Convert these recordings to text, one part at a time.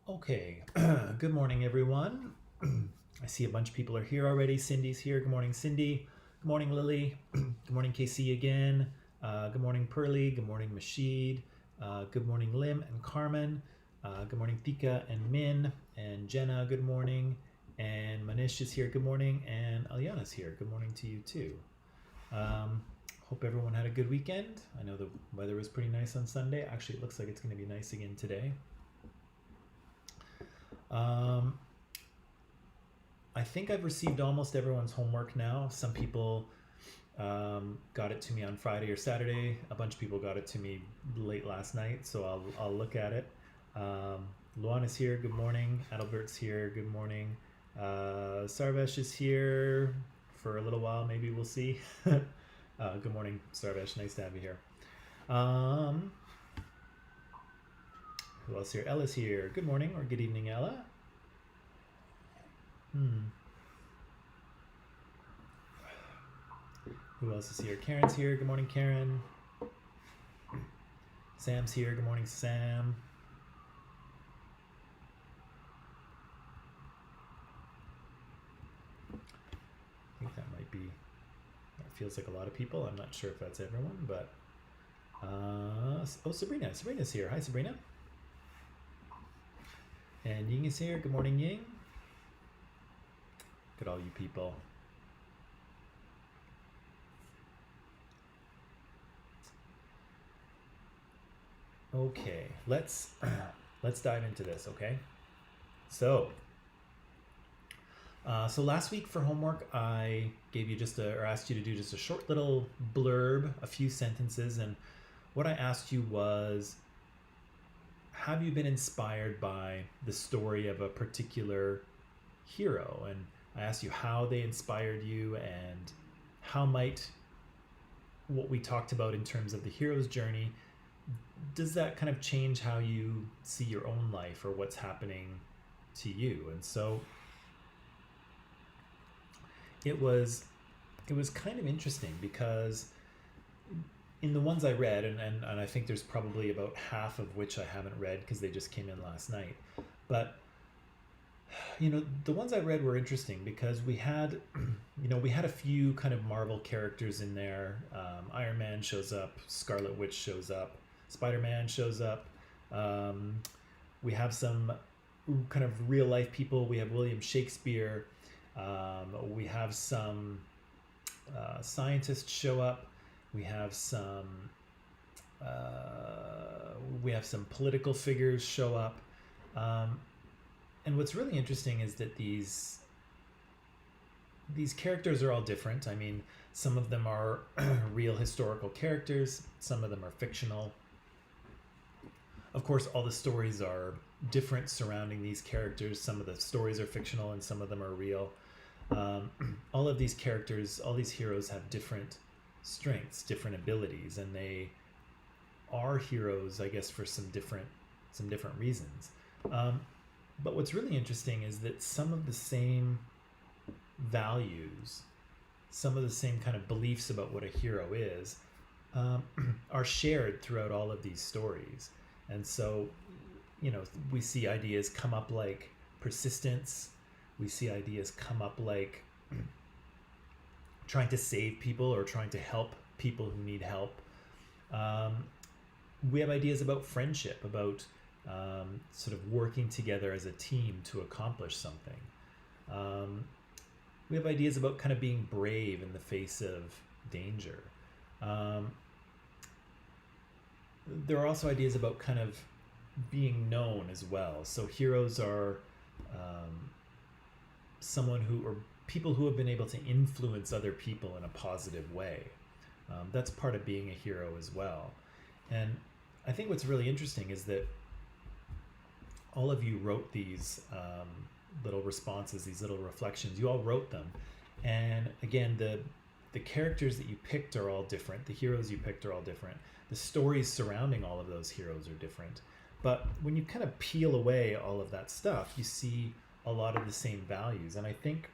Okay, good morning, everyone. I see a bunch of people are here already. Cindy's here. Good morning, Cindy. Good morning, Lily. Good morning, KC again. Good morning, Pearly. Good morning, Mashid. Good morning, Lim and Carmen. Good morning, Thika and Min. And Jenna, good morning. And Manish is here. Good morning. And Aliana's here. Good morning to you, too. Um, Hope everyone had a good weekend. I know the weather was pretty nice on Sunday. Actually, it looks like it's going to be nice again today. Um, I think I've received almost everyone's homework now. Some people got it to me on Friday or Saturday. A bunch of people got it to me late last night, so I'll look at it. Luan is here. Good morning. Adalbert's here. Good morning. Sarvesh is here for a little while. Maybe we'll see. Good morning, Sarvesh. Nice to have you here. Who else here? Ella's here. Good morning or good evening, Ella. Who else is here? Karen's here. Good morning, Karen. Sam's here. Good morning, Sam. I think that might be, that feels like a lot of people. I'm not sure if that's everyone, but oh, Sabrina. Sabrina's here. Hi, Sabrina. And Ying is here. Good morning, Ying. Look at all you people. Okay, let's dive into this. Okay, so last week for homework, I gave you or asked you to do just a short little blurb, a few sentences, and what I asked you was, have you been inspired by the story of a particular hero? And I asked you how they inspired you and how might what we talked about in terms of the hero's journey, does that kind of change how you see your own life or what's happening to you? And so it was kind of interesting because in the ones I read, and I think there's probably about half of which I haven't read because they just came in last night, but the ones I read were interesting because we had a few kind of Marvel characters in there. Iron Man shows up, Scarlet Witch shows up, Spider-Man shows up. We have some kind of real life people. We have William Shakespeare. We have some scientists show up. We have some political figures show up. And what's really interesting is that these characters are all different. I mean, some of them are real historical characters. Some of them are fictional. Of course, all the stories are different surrounding these characters. Some of the stories are fictional and some of them are real. All of these characters, all these heroes have different strengths, different abilities, and they are heroes, I guess, for some different reasons. But what's really interesting is that some of the same values, some of the same kind of beliefs about what a hero is, are shared throughout all of these stories. And so, we see ideas come up like persistence. We see ideas come up like trying to save people or trying to help people who need help. We have ideas about friendship, about sort of working together as a team to accomplish something. We have ideas about kind of being brave in the face of danger. There are also ideas about kind of being known as well. So heroes are people who have been able to influence other people in a positive way. That's part of being a hero as well. And I think what's really interesting is that all of you wrote these little responses, these little reflections. You all wrote them. And again, the characters that you picked are all different. The heroes you picked are all different. The stories surrounding all of those heroes are different. But when you kind of peel away all of that stuff, you see a lot of the same values. And I think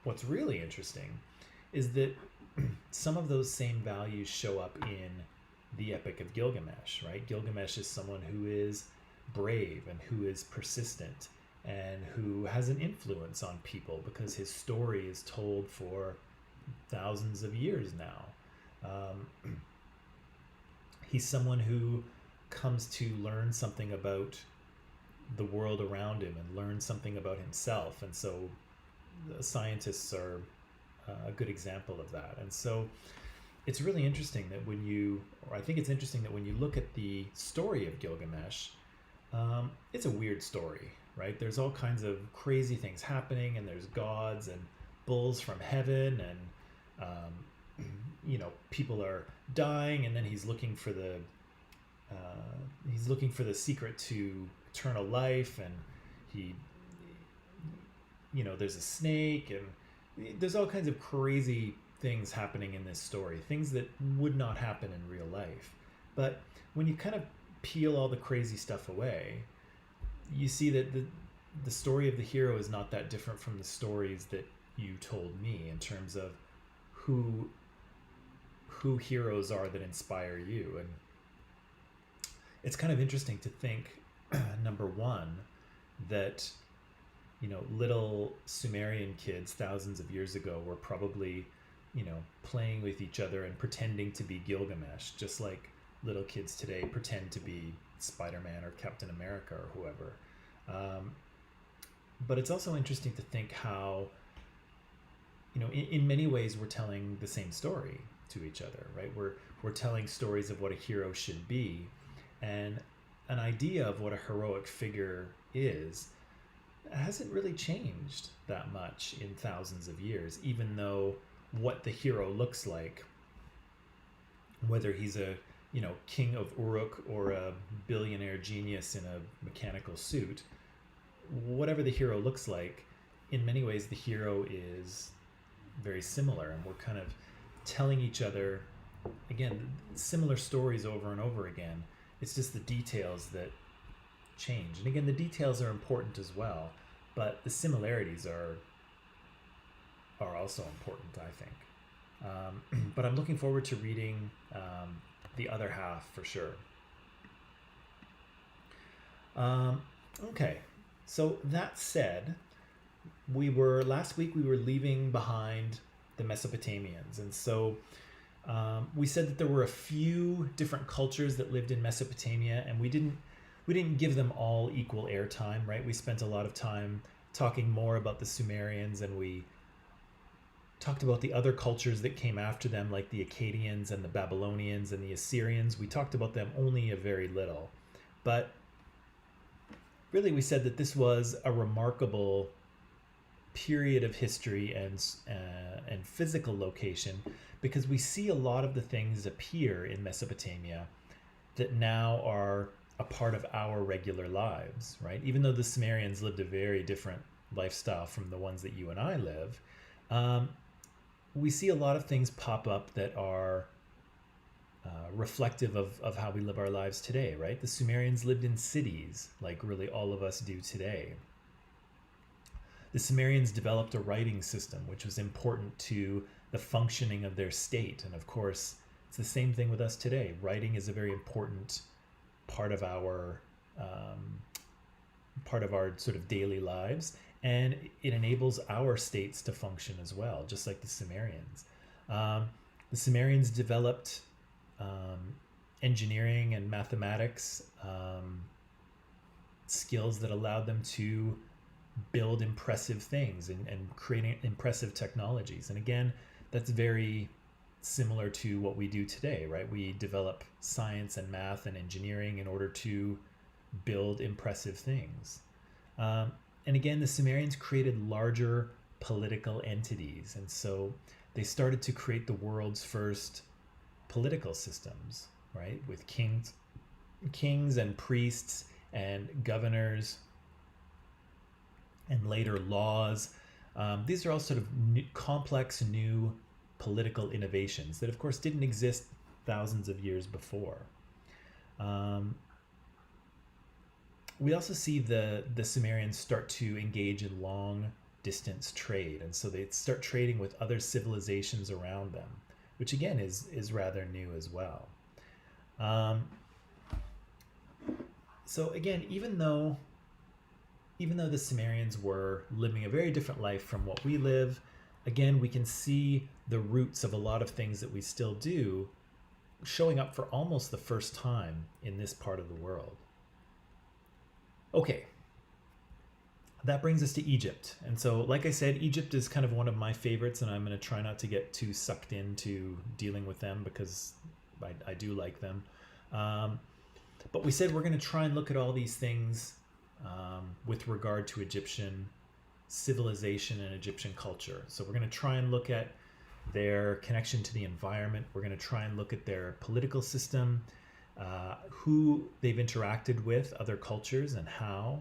what's really interesting is that some of those same values show up in the Epic of Gilgamesh, right? Gilgamesh is someone who is brave and who is persistent and who has an influence on people because his story is told for thousands of years now. He's someone who comes to learn something about the world around him and learn something about himself. And so the scientists are a good example of that. And so it's really interesting that I think it's interesting that when you look at the story of Gilgamesh, it's a weird story, right? There's all kinds of crazy things happening, and there's gods and bulls from heaven, and people are dying, and then he's looking for the secret to eternal life, and there's a snake, and there's all kinds of crazy things happening in this story, things that would not happen in real life. But when you kind of peel all the crazy stuff away, you see that the story of the hero is not that different from the stories that you told me in terms of who heroes are that inspire you. And it's kind of interesting to think, number one, that little Sumerian kids thousands of years ago were probably playing with each other and pretending to be Gilgamesh, just like little kids today pretend to be Spider-Man or Captain America or whoever. But it's also interesting to think how in many ways we're telling the same story to each other, right? We're telling stories of what a hero should be, and an idea of what a heroic figure is hasn't really changed that much in thousands of years, even though what the hero looks like, whether he's a king of Uruk or a billionaire genius in a mechanical suit, whatever the hero looks like, in many ways the hero is very similar, and we're kind of telling each other, again, similar stories over and over again. It's just the details that change. And again, the details are important as well, but the similarities are also important, I think. But I'm looking forward to reading the other half for sure. Okay, so that said, last week we were leaving behind the Mesopotamians, and so we said that there were a few different cultures that lived in Mesopotamia, and we didn't give them all equal airtime, right? We spent a lot of time talking more about the Sumerians, and we talked about the other cultures that came after them, like the Akkadians and the Babylonians and the Assyrians. We talked about them only a very little, but really we said that this was a remarkable period of history and physical location, because we see a lot of the things appear in Mesopotamia that now are a part of our regular lives, right? Even though the Sumerians lived a very different lifestyle from the ones that you and I live, we see a lot of things pop up that are reflective of how we live our lives today, right? The Sumerians lived in cities like really all of us do today. The Sumerians developed a writing system, which was important to the functioning of their state. And of course, it's the same thing with us today. Writing is a very important part of our sort of daily lives, and it enables our states to function as well, just like the Sumerians. The Sumerians developed engineering and mathematics skills that allowed them to build impressive things and create impressive technologies. And again, that's very similar to what we do today, right? We develop science and math and engineering in order to build impressive things. And again, the Sumerians created larger political entities. And so they started to create the world's first political systems, right? With kings and priests and governors, and later laws. These are all sort of complex new political innovations that, of course, didn't exist thousands of years before. We also see the Sumerians start to engage in long distance trade, and so they start trading with other civilizations around them, which again is rather new as well. So again, even though the Sumerians were living a very different life from what we live, again, we can see the roots of a lot of things that we still do showing up for almost the first time in this part of the world. Okay, that brings us to Egypt. And so, like I said, Egypt is kind of one of my favorites, and I'm going to try not to get too sucked into dealing with them because I do like them. But we said we're going to try and look at all these things with regard to Egyptian civilization and Egyptian culture. So we're going to try and look at their connection to the environment. We're going to try and look at their political system, who they've interacted with, other cultures, and how,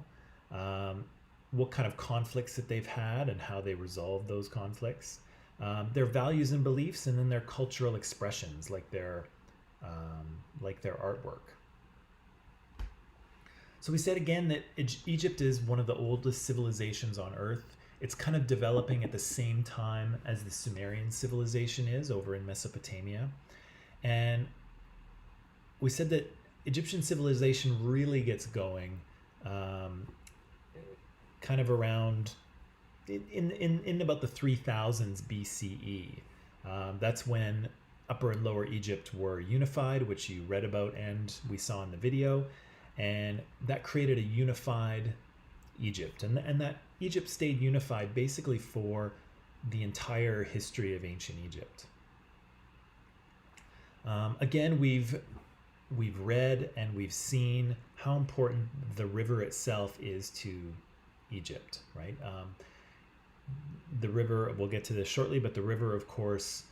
what kind of conflicts that they've had and how they resolve those conflicts, their values and beliefs, and then their cultural expressions, like their artwork. So we said again that Egypt is one of the oldest civilizations on Earth. It's kind of developing at the same time as the Sumerian civilization is over in Mesopotamia. And we said that Egyptian civilization really gets going kind of around in about the 3000s BCE. That's when Upper and Lower Egypt were unified, which you read about and we saw in the video. And that created a unified Egypt. And that Egypt stayed unified basically for the entire history of ancient Egypt. Again, we've read and we've seen how important the river itself is to Egypt, right? The river, we'll get to this shortly, but the river, of course,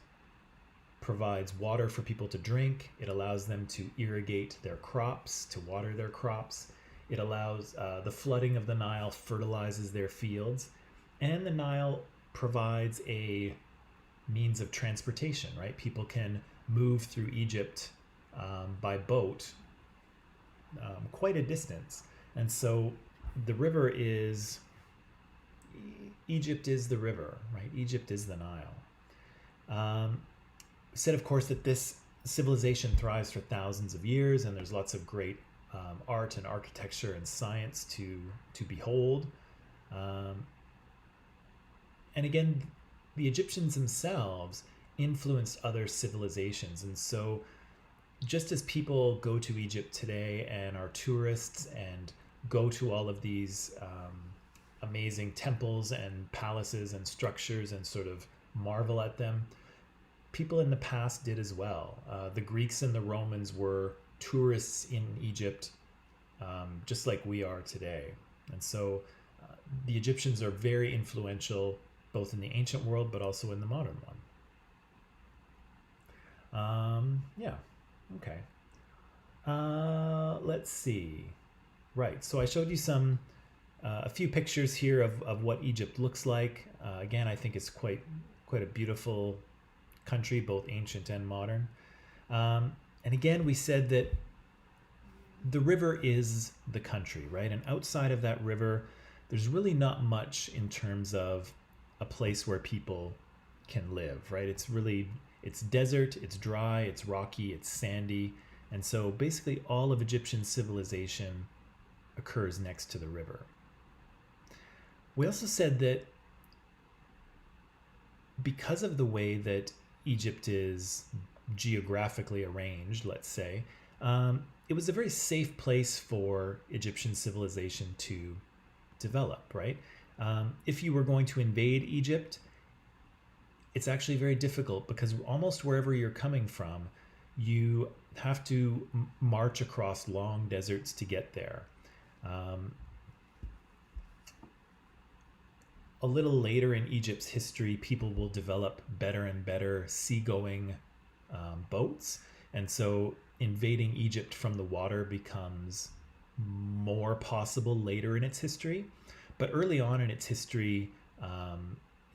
provides water for people to drink. It allows them to irrigate their crops, to water their crops. It allows the flooding of the Nile fertilizes their fields, and the Nile provides a means of transportation, right? People can move through Egypt by boat quite a distance. And so the river is, Egypt is the river, right? Egypt is the Nile. Said, of course, that this civilization thrives for thousands of years, and there's lots of great art and architecture and science to behold. And again, the Egyptians themselves influenced other civilizations. And so just as people go to Egypt today and are tourists and go to all of these amazing temples and palaces and structures and sort of marvel at them, people in the past did as well. The Greeks and the Romans were tourists in Egypt, just like we are today. And so the Egyptians are very influential both in the ancient world but also in the modern one. Yeah, okay. Let's see. Right, so I showed you a few pictures here of what Egypt looks like. Again, I think it's quite a beautiful country, both ancient and modern. And again, we said that the river is the country, right? And outside of that river, there's really not much in terms of a place where people can live, right? It's desert, it's dry, it's rocky, it's sandy. And so basically all of Egyptian civilization occurs next to the river. We also said that because of the way that Egypt is geographically arranged, let's say, it was a very safe place for Egyptian civilization to develop, right? If you were going to invade Egypt, it's actually very difficult because almost wherever you're coming from, you have to march across long deserts to get there. A little later in Egypt's history, people will develop better and better seagoing boats. And so invading Egypt from the water becomes more possible later in its history. But early on in its history,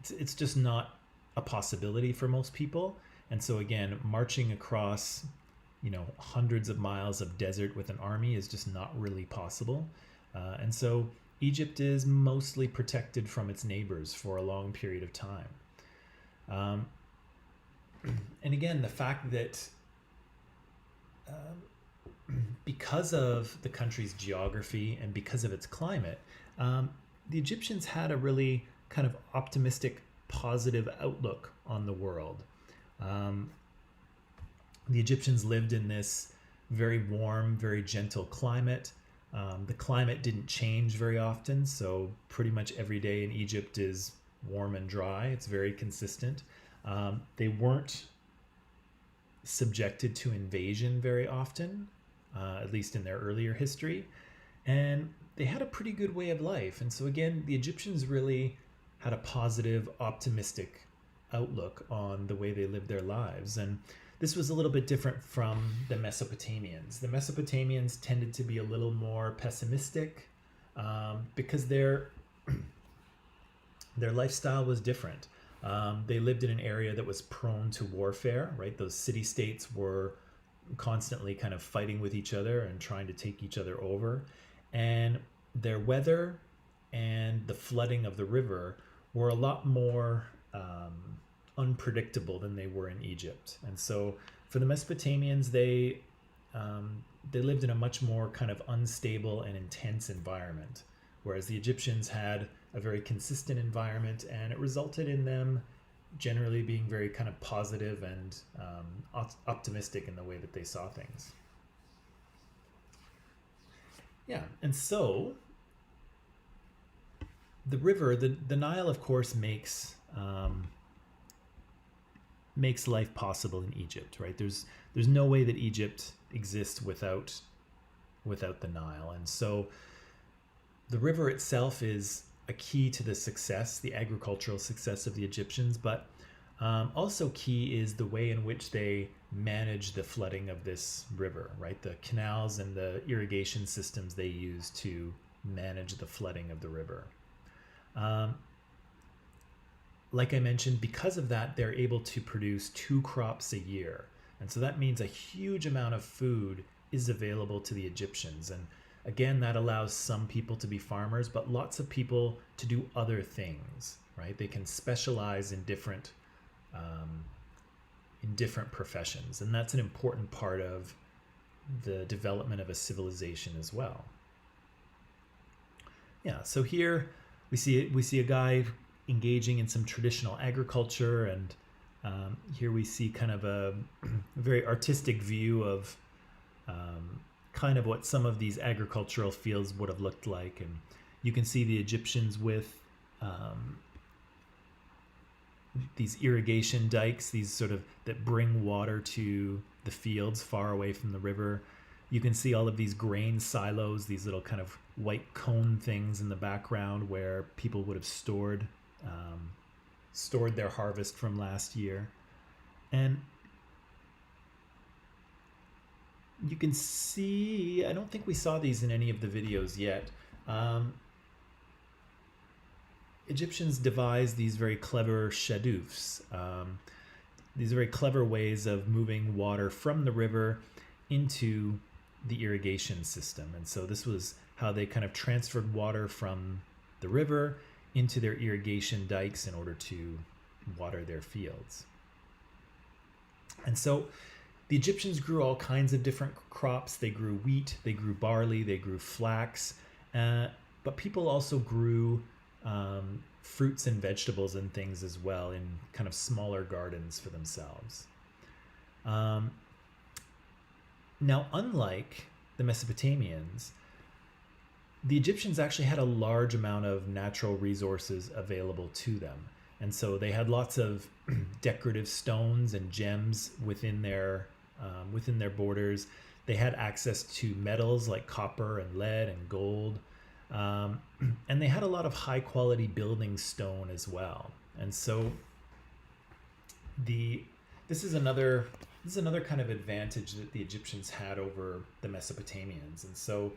it's just not a possibility for most people. And so again, marching across, hundreds of miles of desert with an army is just not really possible. And so Egypt is mostly protected from its neighbors for a long period of time. And again, the fact that because of the country's geography and because of its climate, the Egyptians had a really kind of optimistic, positive outlook on the world. Um, the Egyptians lived in this very warm, very gentle climate. The climate didn't change very often, so pretty much every day in Egypt is warm and dry. It's very consistent. They weren't subjected to invasion very often, at least in their earlier history. And they had a pretty good way of life. And so, again, the Egyptians really had a positive, optimistic outlook on the way they lived their lives. And this was a little bit different from the Mesopotamians. The Mesopotamians tended to be a little more pessimistic because their lifestyle was different. They lived in an area that was prone to warfare, right? Those city-states were constantly kind of fighting with each other and trying to take each other over. And their weather and the flooding of the river were a lot more unpredictable than they were in Egypt. And so for the Mesopotamians, they lived in a much more kind of unstable and intense environment, whereas the Egyptians had a very consistent environment, and it resulted in them generally being very kind of positive and optimistic in the way that they saw things. Yeah, and so the river, the Nile, of course, makes life possible in Egypt, right? There's no way that Egypt exists without the Nile, and so the river itself is a key to the success, the agricultural success of the Egyptians, but also key is the way in which they manage the flooding of this river, right? The canals and the irrigation systems they use to manage the flooding of the river. Like I mentioned, because of that, they're able to produce 2 crops a year. And so that means a huge amount of food is available to the Egyptians. And again, that allows some people to be farmers, but lots of people to do other things, right? They can specialize in different professions. And that's an important part of the development of a civilization as well. Yeah, so here we see a guy engaging in some traditional agriculture, and here we see kind of a very artistic view of kind of what some of these agricultural fields would have looked like. And you can see the Egyptians with these irrigation dikes, these sort of that bring water to the fields far away from the river. You can see all of these grain silos, these little kind of white cone things in the background where people would have stored their harvest from last year. And you can see, I don't think we saw these in any of the videos yet. Egyptians devised these very clever shadoufs, these very clever ways of moving water from the river into the irrigation system. And so this was how they kind of transferred water from the river into their irrigation dikes in order to water their fields. And so the Egyptians grew all kinds of different crops. They grew wheat, they grew barley, they grew flax, but people also grew fruits and vegetables and things as well in kind of smaller gardens for themselves. Now, unlike the Mesopotamians, the Egyptians actually had a large amount of natural resources available to them. And so they had lots of decorative stones and gems within their borders. They had access to metals like copper and lead and gold. And they had a lot of high quality building stone as well. And so this is another kind of advantage that the Egyptians had over the Mesopotamians. And so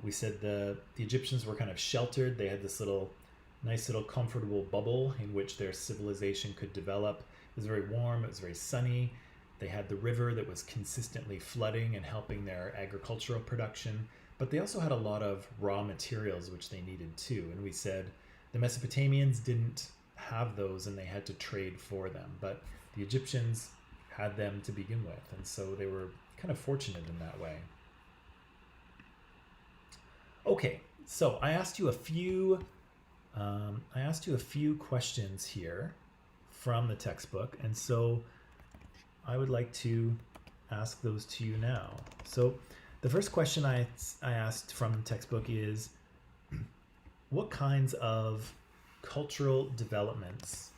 we said the Egyptians were kind of sheltered. They had this nice little comfortable bubble in which their civilization could develop. It was very warm, it was very sunny. They had the river that was consistently flooding and helping their agricultural production. But they also had a lot of raw materials which they needed too. And we said the Mesopotamians didn't have those and they had to trade for them. But the Egyptians had them to begin with. And so they were kind of fortunate in that way. Okay, so I asked you a few questions here from the textbook, and so I would like to ask those to you now. So the first question I asked from the textbook is, what kinds of cultural developments,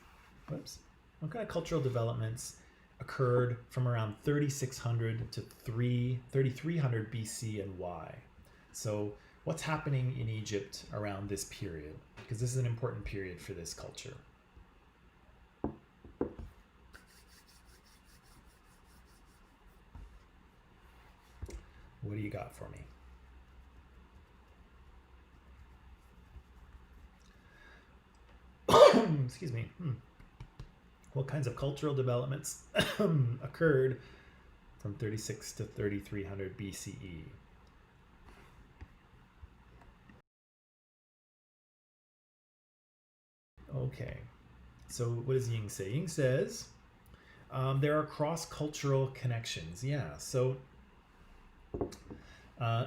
what kind of cultural developments occurred from around 3600 to 3300 BC and why? So what's happening in Egypt around this period? Because this is an important period for this culture. What do you got for me? Excuse me. What kinds of cultural developments occurred from 36 to 3300 BCE? Okay, so what does Ying say? Ying says there are cross-cultural connections. Yeah, so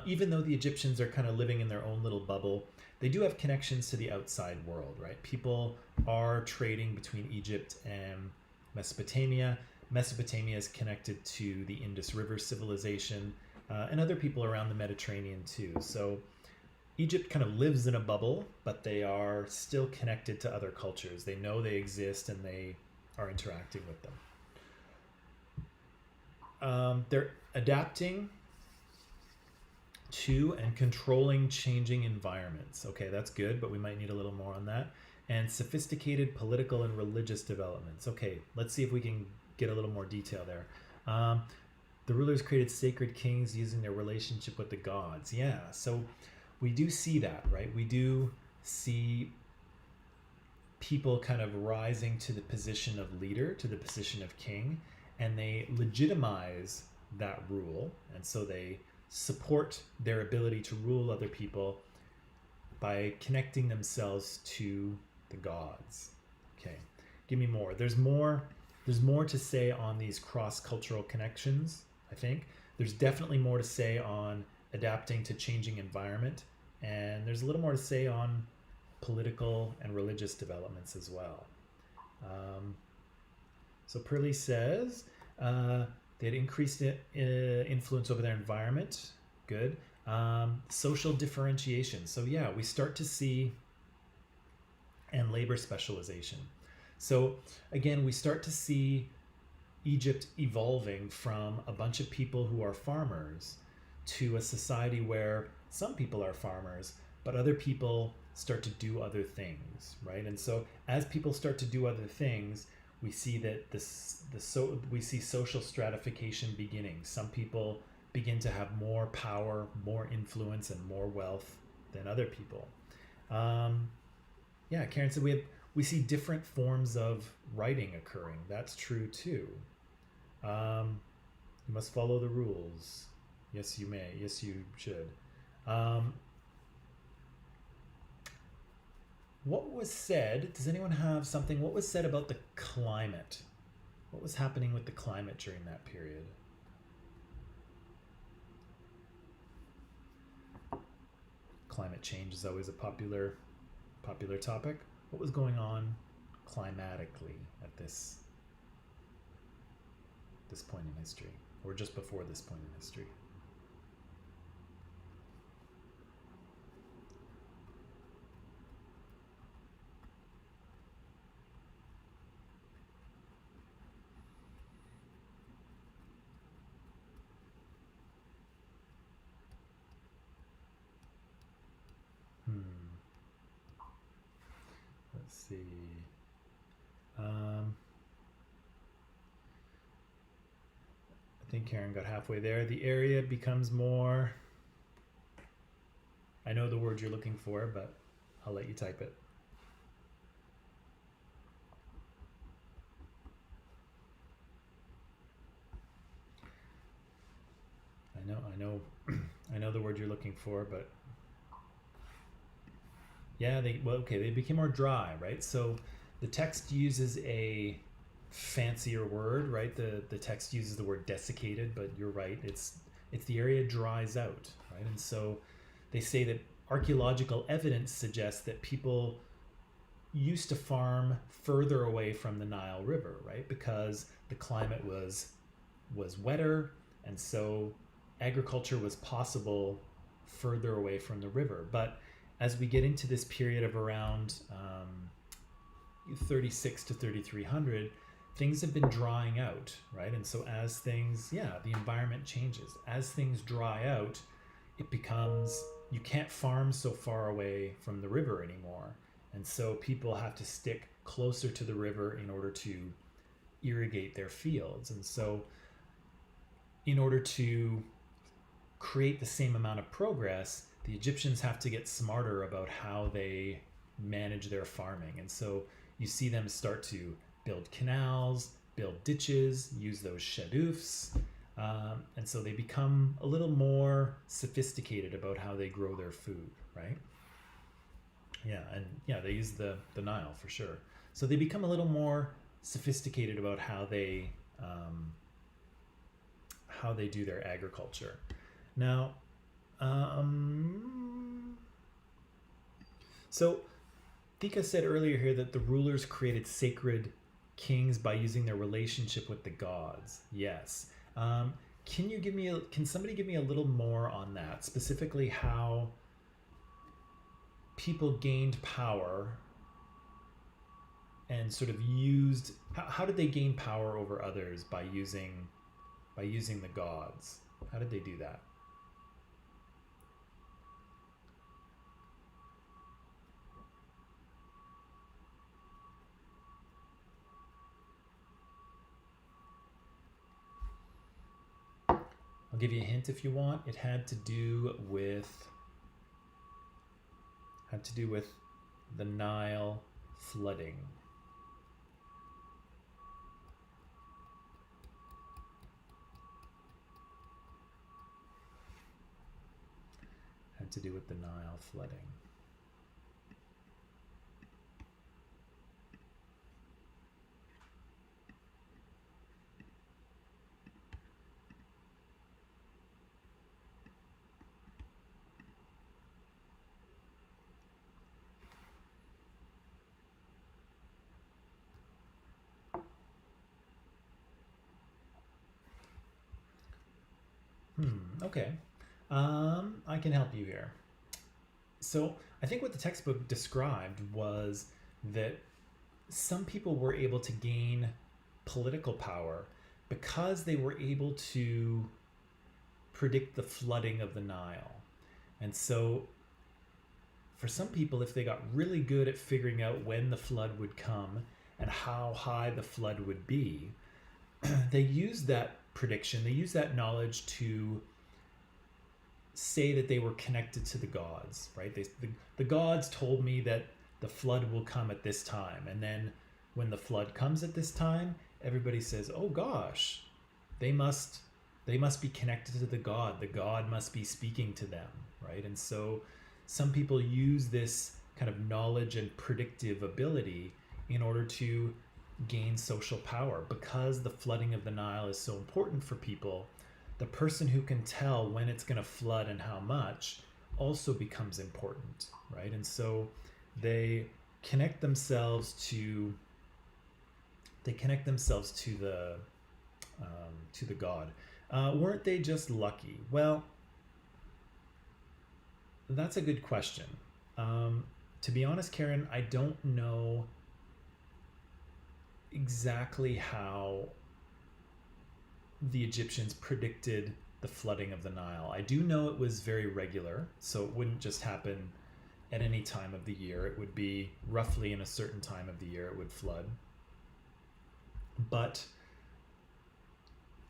even though the Egyptians are kind of living in their own little bubble, they do have connections to the outside world, right? People are trading between Egypt and Mesopotamia. Mesopotamia is connected to the Indus River civilization and other people around the Mediterranean too. So Egypt kind of lives in a bubble, but they are still connected to other cultures. They know they exist and they are interacting with them. They're adapting to and controlling changing environments. Okay, that's good, but we might need a little more on that. And sophisticated political and religious developments. Okay, let's see if we can get a little more detail there. The rulers created sacred kings using their relationship with the gods. Yeah, so we do see that, right? We do see people kind of rising to the position of leader, to the position of king, and they legitimize that rule. And so they support their ability to rule other people by connecting themselves to the gods. Okay, give me more. There's more to say on these cross-cultural connections, I think. There's definitely more to say on adapting to changing environment, and there's a little more to say on political and religious developments as well. So Perley says they had increased influence over their environment. Good. Social differentiation. So yeah, we start to see, and labor specialization. So again, we start to see Egypt evolving from a bunch of people who are farmers to a society where some people are farmers, but other people start to do other things, right? And so as people start to do other things, we see that we see social stratification beginning. Some people begin to have more power, more influence, and more wealth than other people. Yeah, Karen said we see different forms of writing occurring. That's true too. You must follow the rules. Yes, you may. Yes, you should. What was said? Does anyone have something? What was said about the climate? What was happening with the climate during that period? Climate change is always a popular topic. What was going on climatically at this point in history, or just before this point in history? Let's see. I think Karen got halfway there. The area becomes more. I know the word you're looking for, but I'll let you type it. I know the word you're looking for, but yeah, they became more dry, right? So the text uses a fancier word, right? The text uses the word desiccated, but you're right, it's the area dries out, right? And so they say that archaeological evidence suggests that people used to farm further away from the Nile River, right? Because the climate was wetter, and so agriculture was possible further away from the river. But as we get into this period of around 36 to 3300, things have been drying out, right? And so as things, the environment changes. As things dry out, it becomes, you can't farm so far away from the river anymore. And so people have to stick closer to the river in order to irrigate their fields. And so in order to create the same amount of progress, the Egyptians have to get smarter about how they manage their farming. And so you see them start to build canals, build ditches, use those shadoufs. And so they become a little more sophisticated about how they grow their food, right? They use the Nile for sure. So they become a little more sophisticated about how they do their agriculture. Now, so Thika said earlier here that the rulers created sacred kings by using their relationship with the gods. Yes. Can somebody give me a little more on that? Specifically, how people gained power and sort of used, how did they gain power over others by using the gods? How did they do that? I'll give you a hint if you want. It had to do with the Nile flooding. Had to do with the Nile flooding. Okay. I can help you here. So I think what the textbook described was that some people were able to gain political power because they were able to predict the flooding of the Nile. And so for some people, if they got really good at figuring out when the flood would come and how high the flood would be, they used that prediction, they used that knowledge to say that they were connected to the gods, right? The gods told me that the flood will come at this time. And then when the flood comes at this time, everybody says, oh gosh, they must be connected to the god. The god must be speaking to them, right? And so some people use this kind of knowledge and predictive ability in order to gain social power. Because the flooding of the Nile is so important for people, the person who can tell when it's going to flood and how much also becomes important, right? And so they connect themselves to the god. Weren't they just lucky? Well, that's a good question. To be honest, Karen, I don't know exactly how the Egyptians predicted the flooding of the Nile. I do know it was very regular, so it wouldn't just happen at any time of the year. It would be roughly in a certain time of the year it would flood. But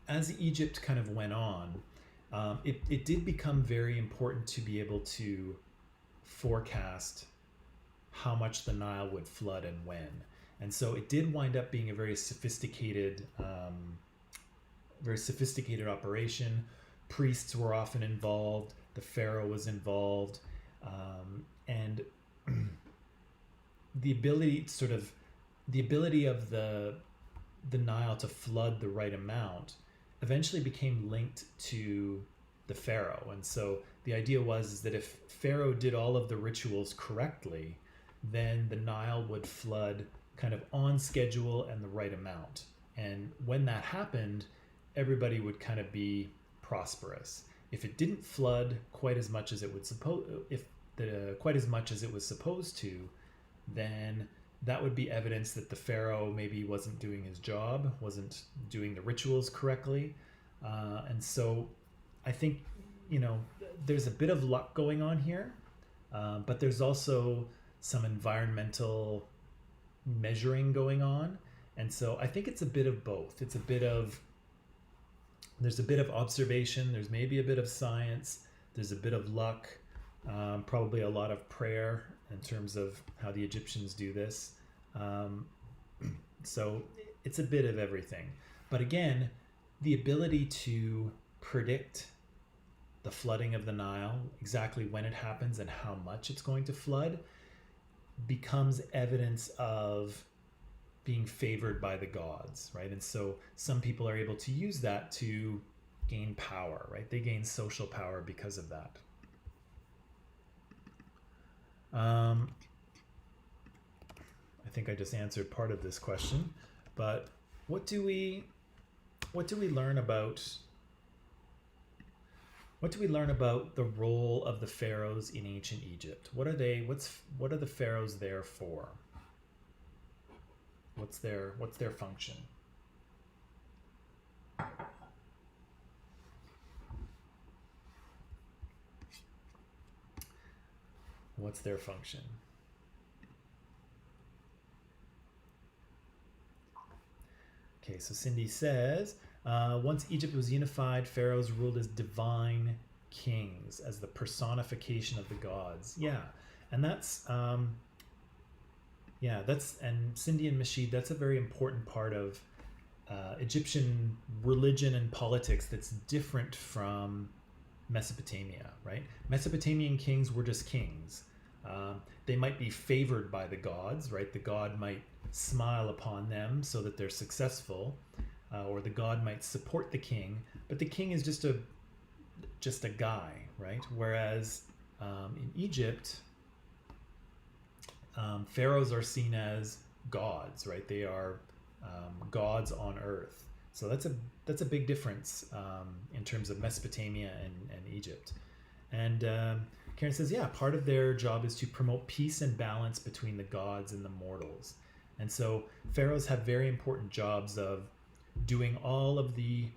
as Egypt kind of went on, it did become very important to be able to forecast how much the Nile would flood and when. And so it did wind up being a very sophisticated operation. Priests were often involved. The pharaoh was involved, and the ability of the Nile to flood the right amount eventually became linked to the Pharaoh. And so the idea was is that if Pharaoh did all of the rituals correctly, then the Nile would flood kind of on schedule and the right amount. And when that happened, everybody would kind of be prosperous. If it didn't flood quite as much as it would quite as much as it was supposed to, then that would be evidence that the Pharaoh maybe wasn't doing his job, wasn't doing the rituals correctly. And so I think, there's a bit of luck going on here, but there's also some environmental measuring going on. And so I think it's a bit of both. There's a bit of observation, there's maybe a bit of science, there's a bit of luck, probably a lot of prayer in terms of how the Egyptians do this. So it's a bit of everything. But again, the ability to predict the flooding of the Nile, exactly when it happens and how much it's going to flood, becomes evidence of being favored by the gods, right? And so some people are able to use that to gain power, right? They gain social power because of that. I think I just answered part of this question, but what do we learn about the role of the pharaohs in ancient Egypt? What are the pharaohs there for? What's their function? What's their function? Okay, so Cindy says, once Egypt was unified, pharaohs ruled as divine kings, as the personification of the gods. Yeah, and that's and Cindy and Mashid, that's a very important part of Egyptian religion and politics that's different from Mesopotamia, right? Mesopotamian kings were just kings. They might be favored by the gods, right? The god might smile upon them so that they're successful, or the god might support the king, but the king is just a guy, right? Whereas in Egypt, pharaohs are seen as gods, right? They are gods on earth. So that's a big difference in terms of Mesopotamia and Egypt. And Karen says, yeah, part of their job is to promote peace and balance between the gods and the mortals. And so pharaohs have very important jobs of doing all of the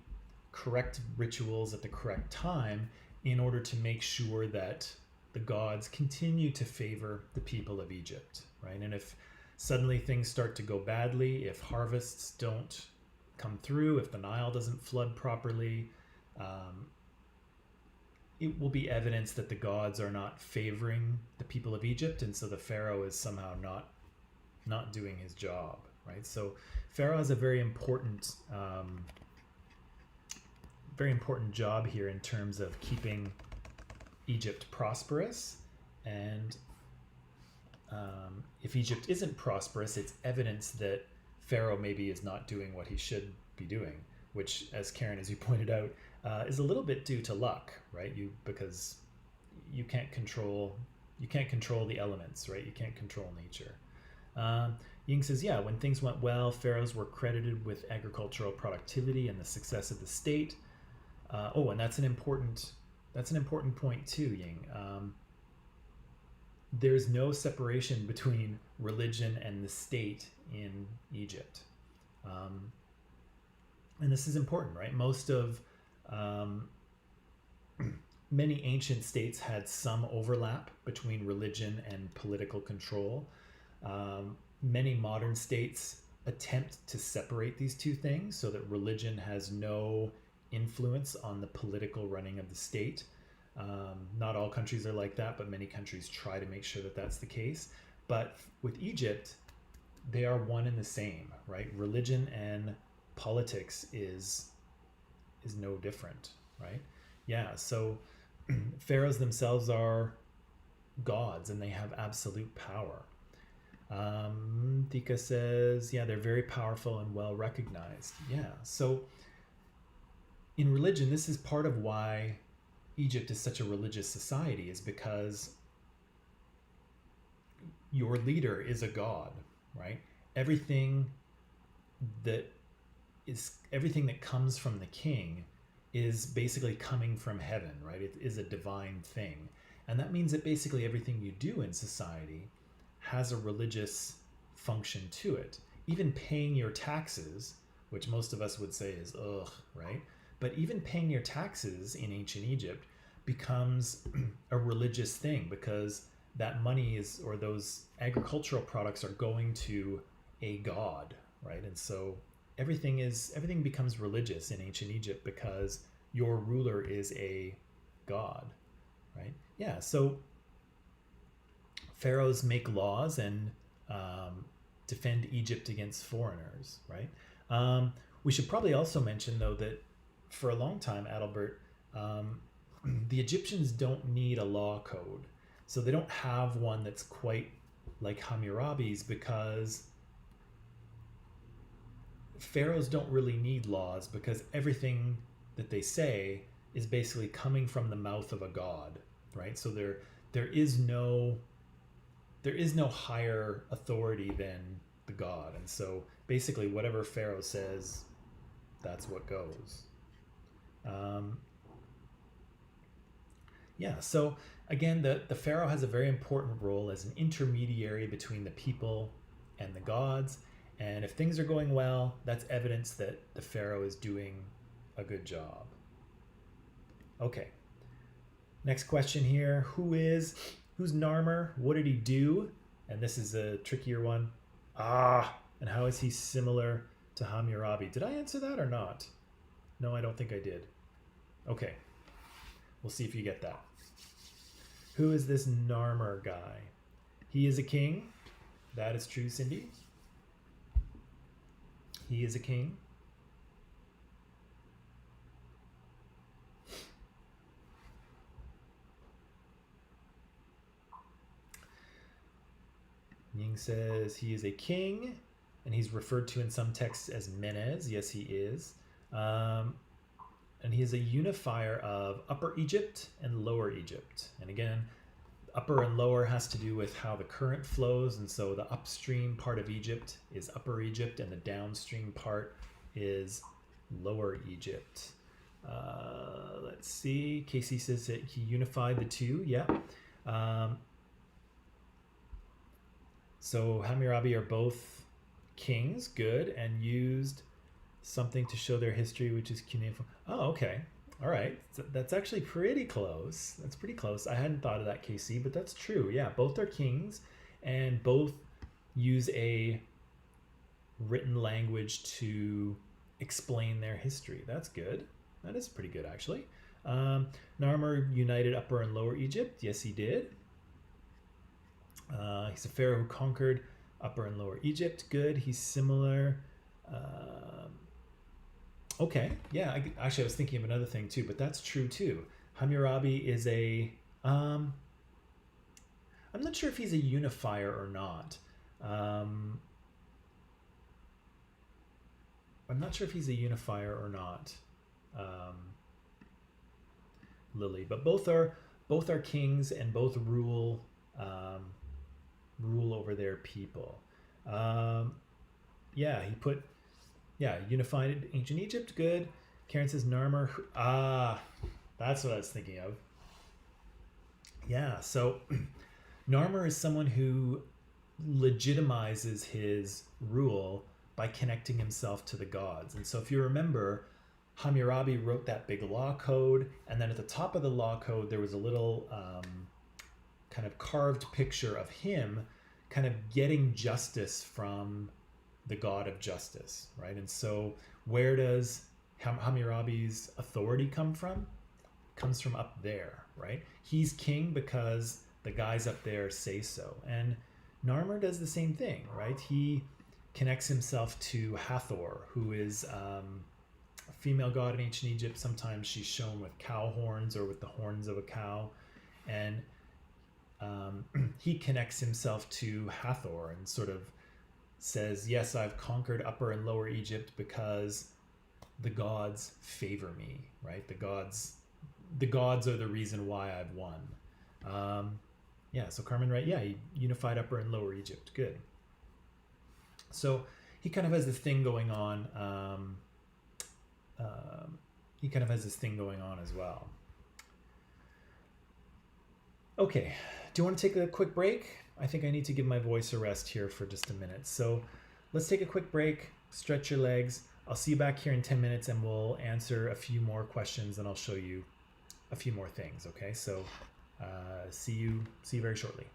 correct rituals at the correct time in order to make sure that the gods continue to favor the people of Egypt, right? And if suddenly things start to go badly, if harvests don't come through, if the Nile doesn't flood properly, it will be evidence that the gods are not favoring the people of Egypt, and so the pharaoh is somehow not doing his job, right? So pharaoh has a very important job here in terms of keeping Egypt prosperous. And if Egypt isn't prosperous, it's evidence that pharaoh maybe is not doing what he should be doing, which, as Karen, as you pointed out, is a little bit due to luck, right? Because you can't control the elements, right? You can't control nature. Ying says, yeah, when things went well, pharaohs were credited with agricultural productivity and the success of the state. And that's an important point too, Ying. There's no separation between religion and the state in Egypt. And this is important, right? Most of many ancient states had some overlap between religion and political control. Many modern states attempt to separate these two things so that religion has no influence on the political running of the state. Not all countries are like that, but many countries try to make sure that that's the case. But with Egypt, they are one and the same, right? Religion and politics is no different, right? Yeah, so pharaohs themselves are gods and they have absolute power. Thika says, yeah, they're very powerful and well recognized. Yeah, so in religion, this is part of why Egypt is such a religious society is because your leader is a god, right? Everything that everything that comes from the king is basically coming from heaven, right? It is a divine thing. And that means that basically everything you do in society has a religious function to it. Even paying your taxes, which most of us would say is ugh, right? But even paying your taxes in ancient Egypt becomes a religious thing because that money is, or those agricultural products are going to a god, right? And so everything becomes religious in ancient Egypt because your ruler is a god, right? Yeah, so pharaohs make laws and defend Egypt against foreigners, right? We should probably also mention, though, that for a long time, Adalbert, the Egyptians don't need a law code. So they don't have one that's quite like Hammurabi's because pharaohs don't really need laws because everything that they say is basically coming from the mouth of a god, right? So there is no higher authority than the god, and so basically whatever pharaoh says, that's what goes. Yeah, so again, the pharaoh has a very important role as an intermediary between the people and the gods. And if things are going well, that's evidence that the pharaoh is doing a good job. Okay. Next question here. Who's Narmer? What did he do? And this is a trickier one. And how is he similar to Hammurabi? Did I answer that or not? No, I don't think I did. Okay. We'll see if you get that. Who is this Narmer guy? He is a king. That is true, Cindy. He is a king. Ying says he is a king, and he's referred to in some texts as Menes. Yes, he is. And he is a unifier of Upper Egypt and Lower Egypt. And again, upper and lower has to do with how the current flows. And so the upstream part of Egypt is Upper Egypt, and the downstream part is Lower Egypt. Let's see. Casey says that he unified the two. Yeah. So Hammurabi are both kings, good, and used something to show their history, which is cuneiform. Oh, okay. All right. So that's actually pretty close. That's pretty close. I hadn't thought of that, KC, but that's true. Yeah, both are kings, and both use a written language to explain their history. That's good. That is pretty good, actually. Narmer united Upper and Lower Egypt. Yes, he did. He's a pharaoh who conquered Upper and Lower Egypt. Good. He's similar. Okay, yeah. Actually, I was thinking of another thing too, but that's true too. Hammurabi is a. I'm not sure if he's a unifier or not. I'm not sure if he's a unifier or not, Lily. But both are kings and both rule over their people. Yeah, unified ancient Egypt. Good. Karen says Narmer. That's what I was thinking of. Yeah, so Narmer is someone who legitimizes his rule by connecting himself to the gods. And so if you remember, Hammurabi wrote that big law code, and then at the top of the law code there was a little kind of carved picture of him kind of getting justice from the god of justice, right? And so where does Hammurabi's authority come from? It comes from up there, right? He's king because the guys up there say so. And Narmer does the same thing, right? He connects himself to Hathor, who is a female god in ancient Egypt. Sometimes she's shown with cow horns or with the horns of a cow. And he connects himself to Hathor and sort of says, yes, I've conquered Upper and Lower Egypt because the gods favor me, right? The gods the gods are the reason why I've won. Yeah, so Carmen, right? Yeah, he unified Upper and Lower Egypt. Good. So he kind of has this thing going on. He kind of has this thing going on as well. Okay, do you want to take a quick break? I think I need to give my voice a rest here for just a minute. So let's take a quick break, stretch your legs. I'll see you back here in 10 minutes and we'll answer a few more questions and I'll show you a few more things, okay? So see you very shortly.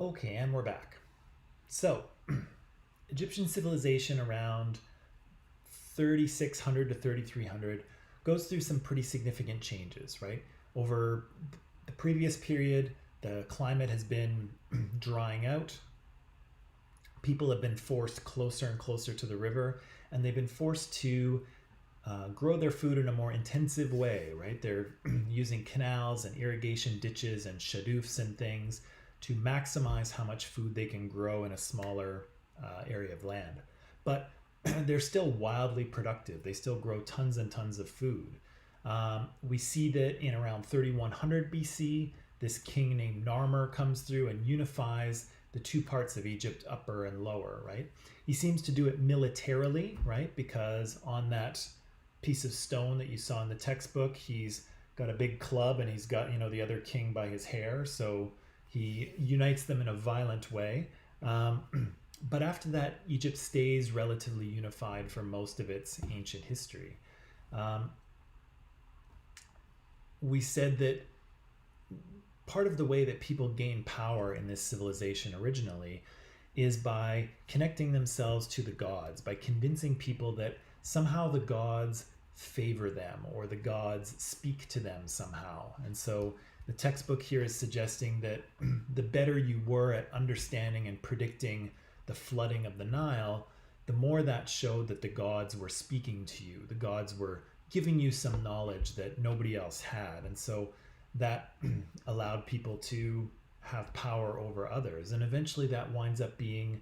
Okay, and we're back. So, Egyptian civilization around 3600 to 3300 goes through some pretty significant changes, right? Over the previous period, the climate has been drying out. People have been forced closer and closer to the river, and they've been forced to grow their food in a more intensive way, right? They're using canals and irrigation ditches and shadoofs and things to maximize how much food they can grow in a smaller area of land. But they're still wildly productive. They still grow tons and tons of food. We see that in around 3100 BC, this king named Narmer comes through and unifies the two parts of Egypt, upper and lower, right? He seems to do it militarily, right? Because on that piece of stone that you saw in the textbook, he's got a big club and he's got, the other king by his hair. So he unites them in a violent way. But after that, Egypt stays relatively unified for most of its ancient history. We said that part of the way that people gain power in this civilization originally is by connecting themselves to the gods, by convincing people that somehow the gods favor them or the gods speak to them somehow. And so the textbook here is suggesting that the better you were at understanding and predicting the flooding of the Nile, the more that showed that the gods were speaking to you. The gods were giving you some knowledge that nobody else had. And so that allowed people to have power over others. And eventually that winds up being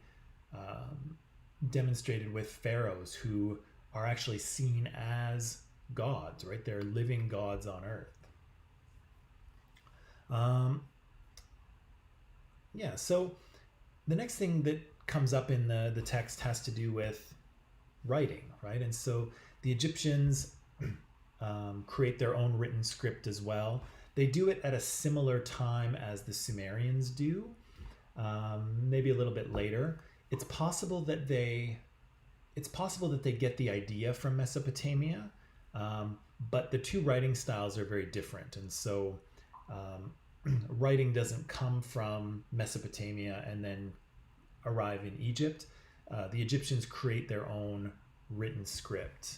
demonstrated with pharaohs who are actually seen as gods, right? They're living gods on earth. So the next thing that comes up in the text has to do with writing, right? And so the Egyptians create their own written script as well. They do it at a similar time as the Sumerians do, maybe a little bit later. It's possible that they get the idea from Mesopotamia, but the two writing styles are very different. And so writing doesn't come from Mesopotamia and then arrive in Egypt. The Egyptians create their own written script.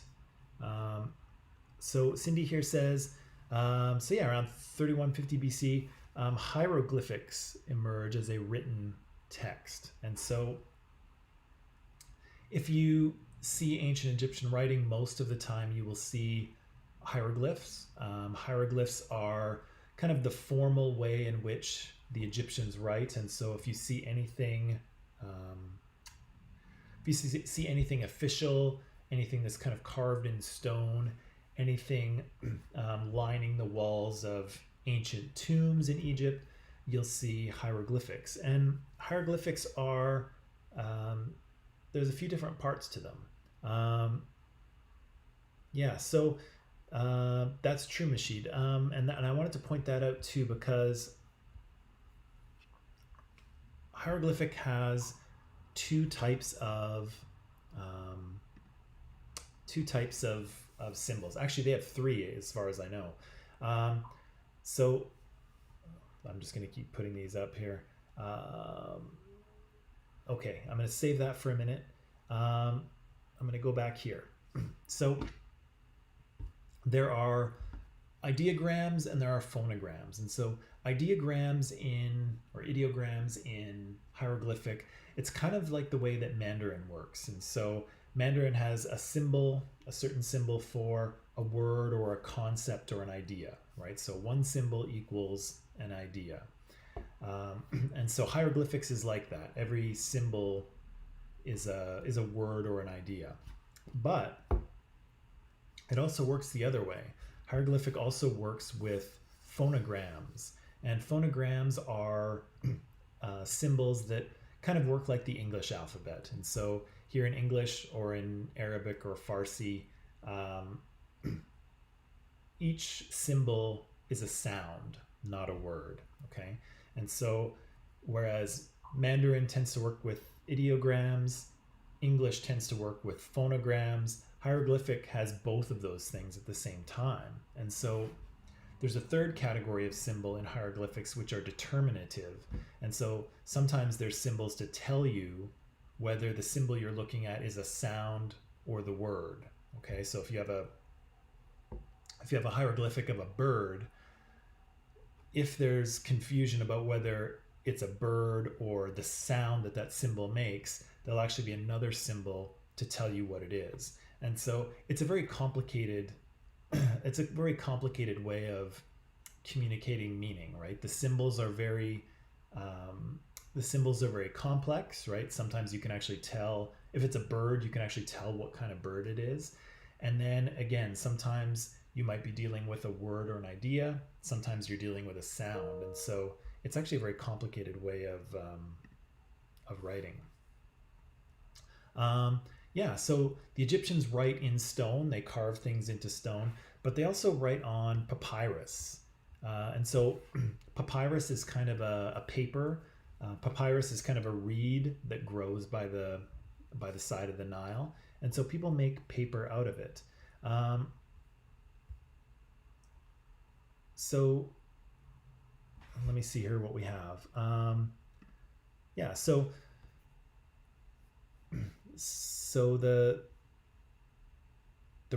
So Cindy here says, around 3150 BC, hieroglyphics emerge as a written text. And so if you see ancient Egyptian writing, most of the time you will see hieroglyphs. Hieroglyphs are kind of the formal way in which the Egyptians write. And so if you see anything, official, anything that's kind of carved in stone, anything lining the walls of ancient tombs in Egypt, you'll see hieroglyphics. And hieroglyphics are, there's a few different parts to them. That's true, Mashid. And I wanted to point that out too, because hieroglyphic has two types of symbols. Actually, they have three as far as I know. So I'm just going to keep putting these up here. Okay, I'm going to save that for a minute. I'm going to go back here. So there are ideograms and there are phonograms. And so ideograms ideograms in hieroglyphic, it's kind of like the way that Mandarin works. And so Mandarin has a certain symbol for a word or a concept or an idea, right? So one symbol equals an idea. And so hieroglyphics is like that. Every symbol is a word or an idea. But it also works the other way. Hieroglyphic also works with phonograms. And phonograms are symbols that kind of work like the English alphabet. And so here in English or in Arabic or Farsi, each symbol is a sound, not a word, okay? And so whereas Mandarin tends to work with ideograms, English tends to work with phonograms, hieroglyphic has both of those things at the same time. And so there's a third category of symbol in hieroglyphics which are determinative. And so sometimes there's symbols to tell you whether the symbol you're looking at is a sound or the word. Okay, so if you have a hieroglyphic of a bird, if there's confusion about whether it's a bird or the sound that that symbol makes, there'll actually be another symbol to tell you what it is. And so it's a very complicated way of communicating meaning, right? The symbols are very complex, right? Sometimes you can actually tell if it's a bird, you can actually tell what kind of bird it is. And then again, sometimes you might be dealing with a word or an idea. Sometimes you're dealing with a sound. And so it's actually a very complicated way of writing. So the Egyptians write in stone. They carve things into stone, but they also write on papyrus. And so papyrus is kind of a paper. Papyrus is kind of a reed that grows by the side of the Nile. And so people make paper out of it. So let me see here what we have. So the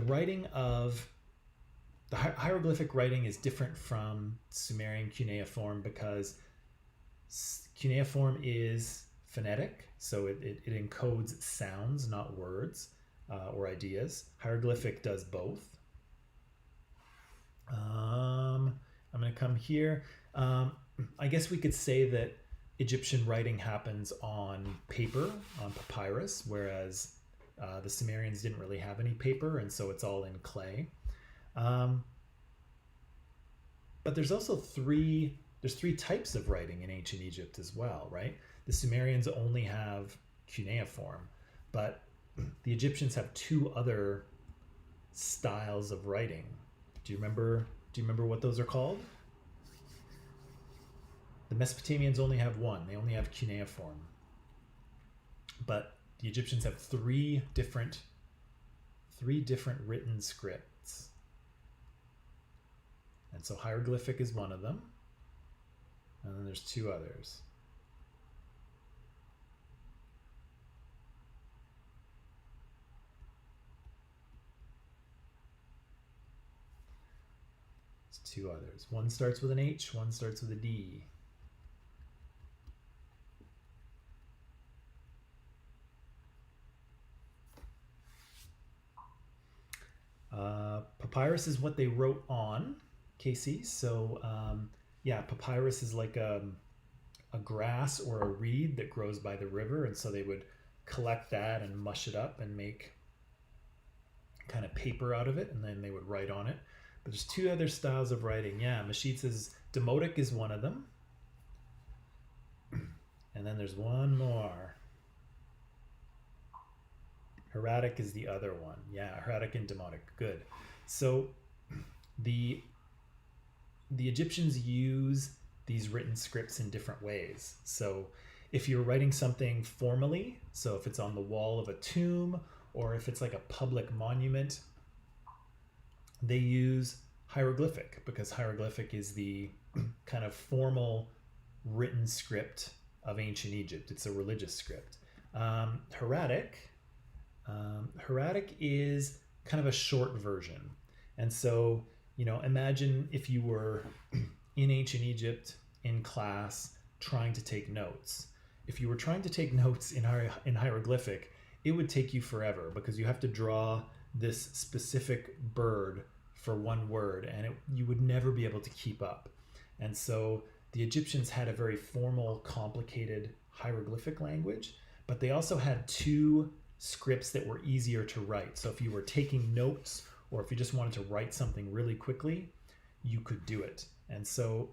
writing of the hieroglyphic writing is different from Sumerian cuneiform because cuneiform is phonetic, so it encodes sounds, not words or ideas. Hieroglyphic does both. I'm going to come here. I guess we could say that Egyptian writing happens on paper, on papyrus, whereas the Sumerians didn't really have any paper, and so it's all in clay. But there's also three types of writing in ancient Egypt as well, right? The Sumerians only have cuneiform, but the Egyptians have two other styles of writing. Do you remember what those are called? The Mesopotamians only have one. They only have cuneiform. But the Egyptians have three different written scripts. And so hieroglyphic is one of them. And then there's two others. It's two others. One starts with an H, one starts with a D. Papyrus is what they wrote on, Casey. So papyrus is like a grass or a reed that grows by the river, and so they would collect that and mush it up and make kind of paper out of it, and then they would write on it. But there's two other styles of writing. Mashit says Demotic is one of them. And then there's one more. Hieratic is the other one. Hieratic and Demotic. Good. So the Egyptians use these written scripts in different ways. So if you're writing something formally, so if it's on the wall of a tomb or if it's like a public monument, they use hieroglyphic because hieroglyphic is the kind of formal written script of ancient Egypt. It's a religious script. Hieratic is kind of a short version. And so, imagine if you were in ancient Egypt in class trying to take notes. If you were trying to take notes in hieroglyphic, it would take you forever because you have to draw this specific bird for one word, and you would never be able to keep up. And so the Egyptians had a very formal, complicated hieroglyphic language, but they also had two scripts that were easier to write. So if you were taking notes or if you just wanted to write something really quickly, you could do it. And so,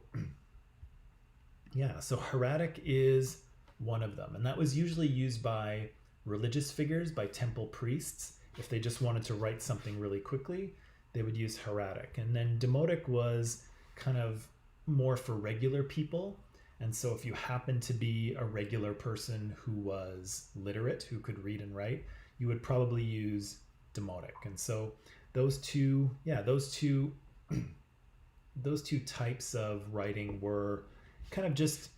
so hieratic is one of them. And that was usually used by religious figures, by temple priests. If they just wanted to write something really quickly, they would use hieratic. And then Demotic was kind of more for regular people. And so if you happened to be a regular person who was literate, who could read and write, you would probably use Demotic. And so those two those two types of writing were kind of just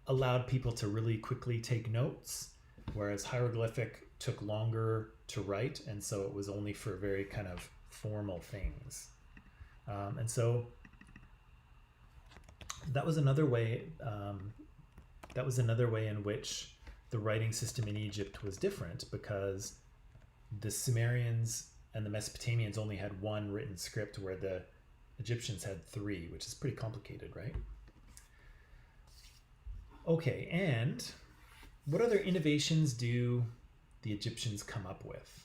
allowed people to really quickly take notes, whereas hieroglyphic took longer to write, and so it was only for very kind of formal things. And so that was another way. That was another way in which the writing system in Egypt was different, because the Sumerians and the Mesopotamians only had one written script, where the Egyptians had three, which is pretty complicated, right? Okay, and what other innovations do the Egyptians come up with?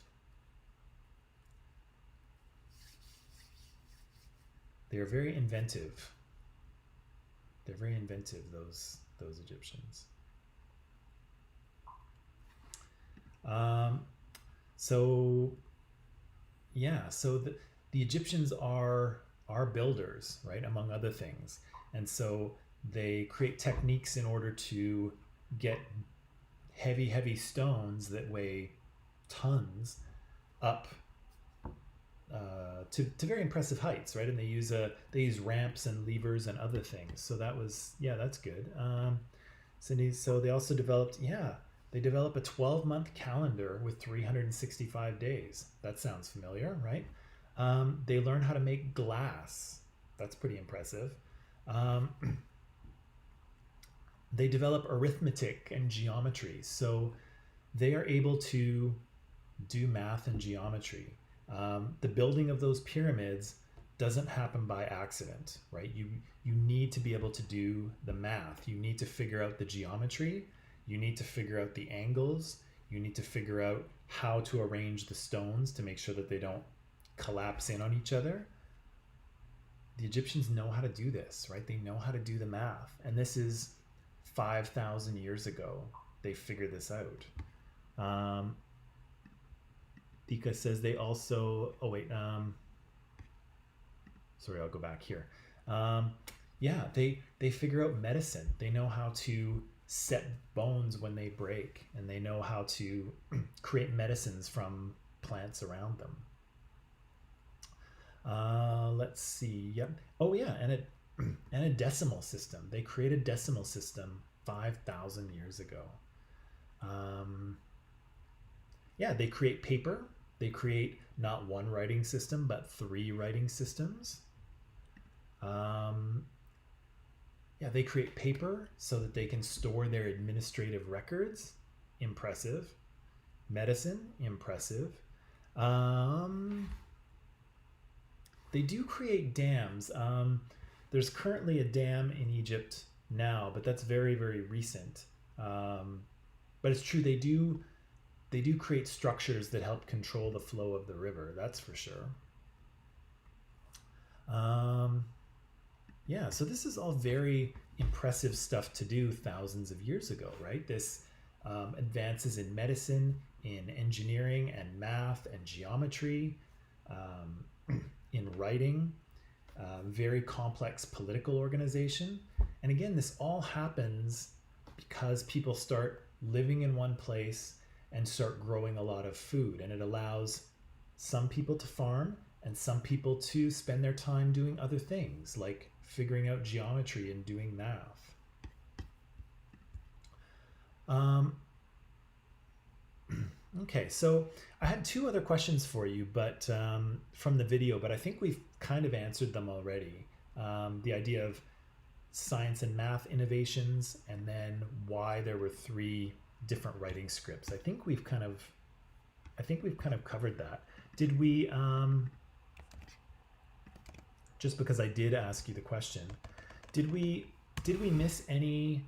They are very inventive. They're very inventive, those Egyptians. So the Egyptians are builders, right, among other things. And so they create techniques in order to get heavy stones that weigh tons up to very impressive heights, right? And they use ramps and levers and other things. So that's good. So they also developed they develop a 12-month calendar with 365 days. That sounds familiar, right? They learn how to make glass. That's pretty impressive. They develop arithmetic and geometry. So they are able to do math and geometry. The building of those pyramids doesn't happen by accident, right? You need to be able to do the math. You need to figure out the geometry. You need to figure out the angles. You need to figure out how to arrange the stones to make sure that they don't collapse in on each other. The Egyptians know how to do this, right? They know how to do the math. And this is 5,000 years ago. They figured this out. Dika says they also, sorry, I'll go back here. They figure out medicine. They know how to set bones when they break, and they know how to create medicines from plants around them. Let's see. Yep. And a decimal system. They created a decimal system 5,000 years ago. They create paper. They create not one writing system, but 3 writing systems. They create paper so that they can store their administrative records. Impressive. Medicine. Impressive. They do create dams. There's currently a dam in Egypt now, but that's very, very recent. But it's true, they do create structures that help control the flow of the river, that's for sure. So this is all very impressive stuff to do thousands of years ago, right? This advances in medicine, in engineering and math and geometry, in writing, very complex political organization. And again, this all happens because people start living in one place and start growing a lot of food. And it allows some people to farm and some people to spend their time doing other things, like figuring out geometry and doing math. Okay, so I had 2 other questions for you, but from the video, but I think we've kind of answered them already. The idea of science and math innovations, and then why there were 3 different writing scripts. I think we've kind of covered that. Did we? Just because I did ask you the question, did we miss any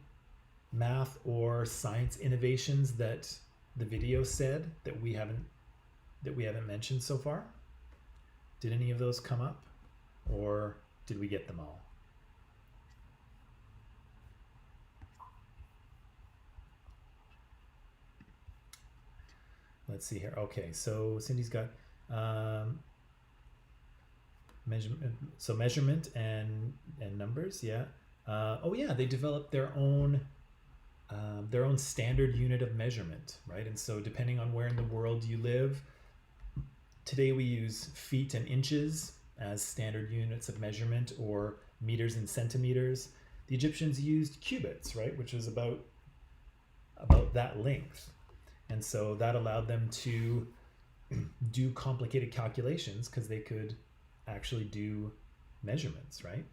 math or science innovations that the video said that we haven't mentioned so far? Did any of those come up, or did we get them all? Let's see here. Okay, so Cindy's got measurement and numbers. Yeah. They developed their own standard unit of measurement, right? And so depending on where in the world you live, today we use feet and inches. as standard units of measurement, or meters and centimeters. The Egyptians used cubits, right, which was about that length. And so that allowed them to do complicated calculations because they could actually do measurements, right?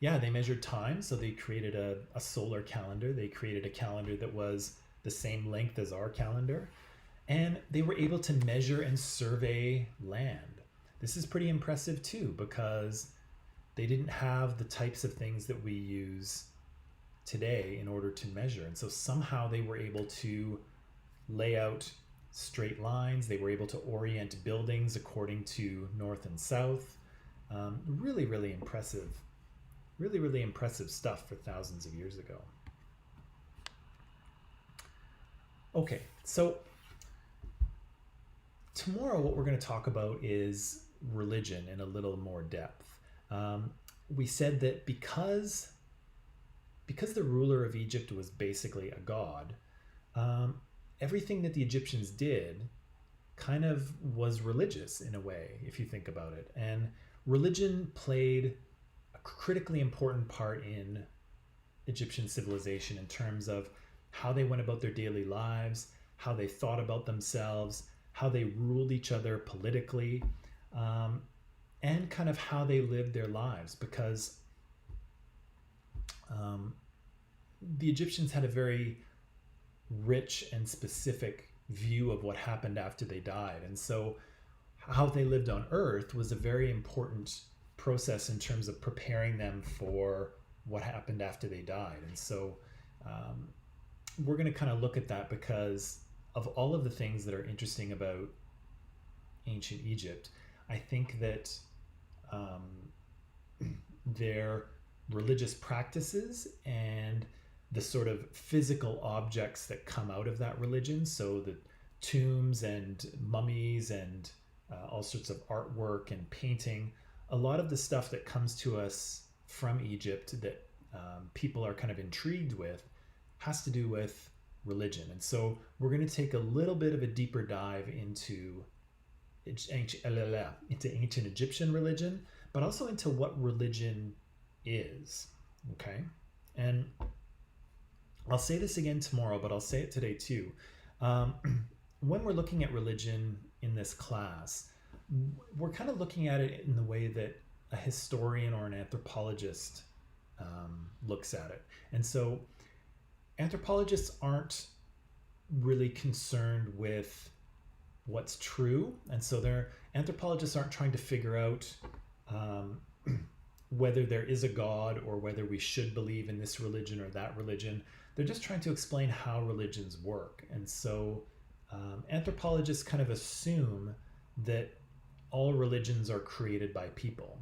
They measured time. So they created a solar calendar. They created a calendar that was the same length as our calendar. And they were able to measure and survey land. This is pretty impressive too, because they didn't have the types of things that we use today in order to measure. And so somehow they were able to lay out straight lines. They were able to orient buildings according to north and south. Really, really impressive. Really, really impressive stuff for thousands of years ago. Okay, so tomorrow what we're going to talk about is religion in a little more depth. We said that because the ruler of Egypt was basically a god, everything that the Egyptians did kind of was religious in a way, if you think about it. And religion played a critically important part in Egyptian civilization in terms of how they went about their daily lives, how they thought about themselves, how they ruled each other politically, and kind of how they lived their lives, because the Egyptians had a very rich and specific view of what happened after they died. And so how they lived on earth was a very important process in terms of preparing them for what happened after they died. And so we're going to kind of look at that because of all of the things that are interesting about ancient Egypt. I think that their religious practices and the sort of physical objects that come out of that religion, so the tombs and mummies and all sorts of artwork and painting, a lot of the stuff that comes to us from Egypt that people are kind of intrigued with has to do with religion. And so we're going to take a little bit of a deeper dive into ancient Egyptian religion, but also into what religion is. Okay? And I'll say this again tomorrow, but I'll say it today too. When we're looking at religion in this class, we're kind of looking at it in the way that a historian or an anthropologist looks at it. And so anthropologists aren't really concerned with what's true. And so anthropologists aren't trying to figure out whether there is a God or whether we should believe in this religion or that religion. They're just trying to explain how religions work. And so anthropologists kind of assume that all religions are created by people.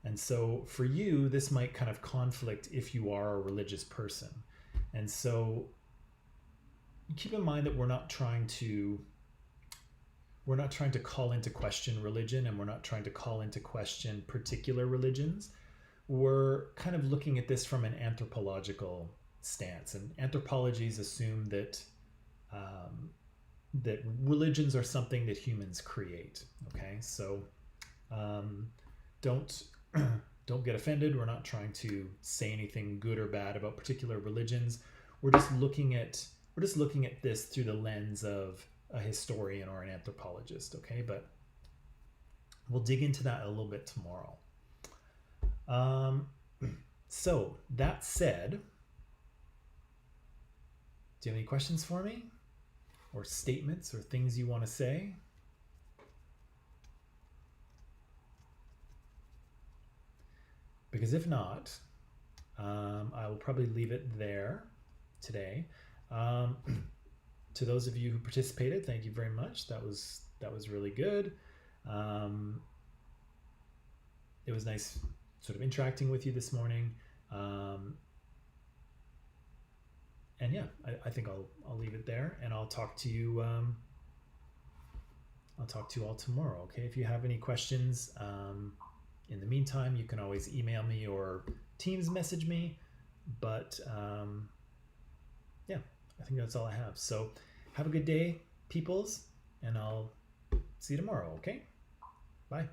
And so for you, this might kind of conflict if you are a religious person. And so keep in mind that we're not trying to call into question religion, and we're not trying to call into question particular religions. We're kind of looking at this from an anthropological stance, and anthropologies assume that that religions are something that humans create. Okay, so don't get offended. We're not trying to say anything good or bad about particular religions. We're just looking at this through the lens of a historian or an anthropologist. Okay, but we'll dig into that a little bit tomorrow. So that said, do you have any questions for me, or statements or things you want to say? Because if not, I will probably leave it there today. To those of you who participated, thank you very much. That was really good. It was nice sort of interacting with you this morning. And yeah, I think I'll leave it there, and I'll talk to you. I'll talk to you all tomorrow. Okay. If you have any questions, in the meantime, you can always email me or Teams message me. But yeah, I think that's all I have. So have a good day, peoples, and I'll see you tomorrow, okay? Bye.